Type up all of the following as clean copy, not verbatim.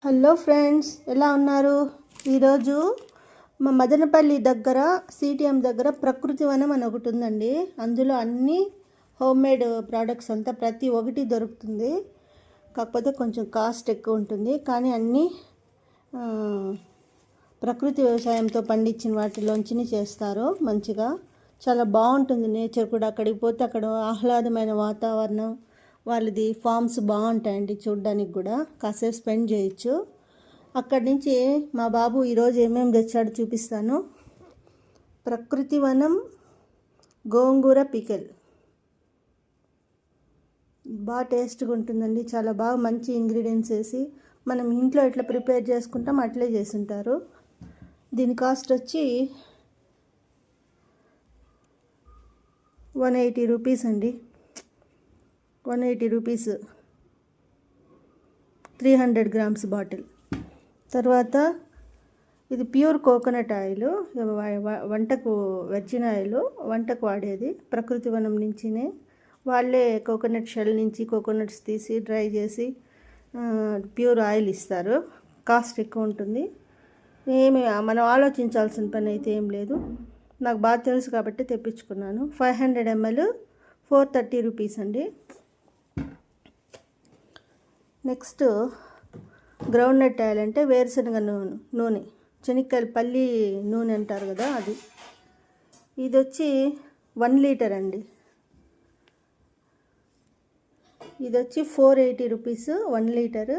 Hello friends, ఎలా ఉన్నారు? ఈరోజు మా మదనపల్లి దగ్గర సిటిఎం దగ్గర ప్రకృతి వనం అని ఒకటి ఉందండి. అందులో అన్ని హోమ్మేడ్ ప్రోడక్ట్స్ అంతా ప్రతి ఒక్కటి దొరుకుతుంది. కాకపోతే కొంచెం కాస్ట్ ఎక్కువ ఉంటుంది, కానీ అన్నీ ప్రకృతి వ్యవసాయంతో పండించిన వాటిలోంచి చేస్తారు. మంచిగా చాలా బాగుంటుంది. నేచర్ కూడా అక్కడికి పోతే అక్కడ ఆహ్లాదమైన వాతావరణం, వాళ్ళది ఫామ్స్ బాగుంటాయండి. చూడడానికి కూడా కాసేపు స్పెండ్ చేయొచ్చు. అక్కడి నుంచి మా బాబు ఈరోజు ఏమేమి తెచ్చాడో చూపిస్తాను. ప్రకృతి వనం గోంగూర పికెల్ బాగా టేస్ట్గా ఉంటుందండి. చాలా బాగా మంచి ఇంగ్రీడియంట్స్ వేసి మనం ఇంట్లో ఎట్లా ప్రిపేర్ చేసుకుంటాం అట్లే చేసుంటారు. దీని కాస్ట్ వచ్చి 180 రూపీస్ అండి. 180 రూపీస్ 300 గ్రామ్స్ బాటిల్. తర్వాత ఇది ప్యూర్ కోకోనట్ ఆయిల్, వంటకు వెర్జిన్ ఆయిల్, వంటకు వాడేది. ప్రకృతి వనం నుంచినే వాళ్ళే కోకోనట్ షెల్ నుంచి కోకోనట్స్ తీసి డ్రై చేసి ప్యూర్ ఆయిల్ ఇస్తారు. కాస్ట్ ఎక్కువ ఉంటుంది. ఏమి మనం ఆలోచించాల్సిన పని అయితే ఏం లేదు. నాకు బాగా తెలుసు కాబట్టి తెప్పించుకున్నాను. 500 ml 430 రూపీస్ అండి. నెక్స్ట్ గ్రౌండ్నట్ ఆయిల్ అంటే వేరుశనగ నూనె, శనక్కాయల పల్లి నూనె అంటారు కదా, అది. ఇది వచ్చి 1 లీటర్ అండి. ఇది వచ్చి 480 రూపీస్ 1 లీటర్.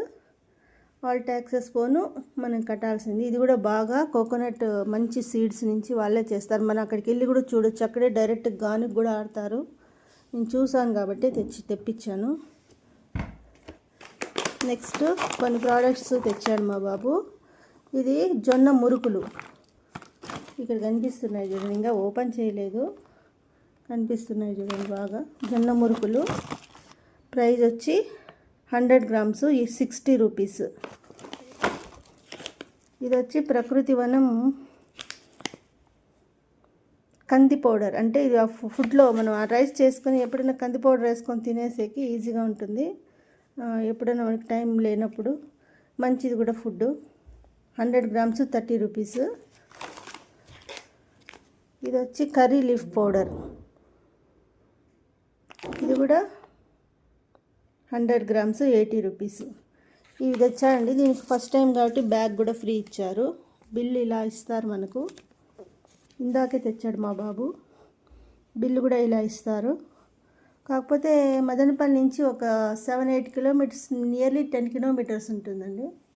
ఆల్ ట్యాక్సెస్ పోను మనం కట్టాల్సింది. ఇది కూడా బాగా కోకోనట్ మంచి సీడ్స్ నుంచి వాళ్ళే చేస్తారు. మనం అక్కడికి వెళ్ళి కూడా చూడొచ్చు. అక్కడే డైరెక్ట్ గానుగ కూడా ఆడతారు. నేను చూసాను కాబట్టి తెప్పించాను. నెక్స్ట్ కొన్ని ప్రోడక్ట్స్ తెచ్చాడు మా బాబు. ఇది జొన్న మురుకులు ఇక్కడ కనిపిస్తున్నాయి చూడండి, ఇంకా ఓపెన్ చేయలేదు. కనిపిస్తున్నాయి చూడండి బాగా. జొన్న మురుకులు ప్రైస్ వచ్చి 100 గ్రామ్స్ 60 రూపీస్. ఇది వచ్చి ప్రకృతి వనం కంది పౌడర్. అంటే ఇది ఫుడ్లో మనం రైస్ చేసుకొని ఎప్పుడైనా కంది పౌడర్ వేసుకొని తినేసేకి ఈజీగా ఉంటుంది. ఎప్పుడైనా మనకి టైం లేనప్పుడు మంచిది కూడా ఫుడ్. 100 grams 30 rupees. ఇది వచ్చి కర్రీ లీఫ్ పౌడర్. ఇది కూడా 100 గ్రామ్స్ 80 రూపీస్. ఇవి తెచ్చాడండి. దీనికి ఫస్ట్ టైం కాబట్టి బ్యాగ్ కూడా ఫ్రీ ఇచ్చారు. బిల్లు ఇలా ఇస్తారు మనకు. ఇందాకే తెచ్చాడు మా బాబు. బిల్లు కూడా ఇలా ఇస్తారు. కాకపోతే మదనపల్లి నుంచి ఒక 7-8 కిలోమీటర్స్, నియర్లీ 10 కిలోమీటర్స్ ఉంటుందండి.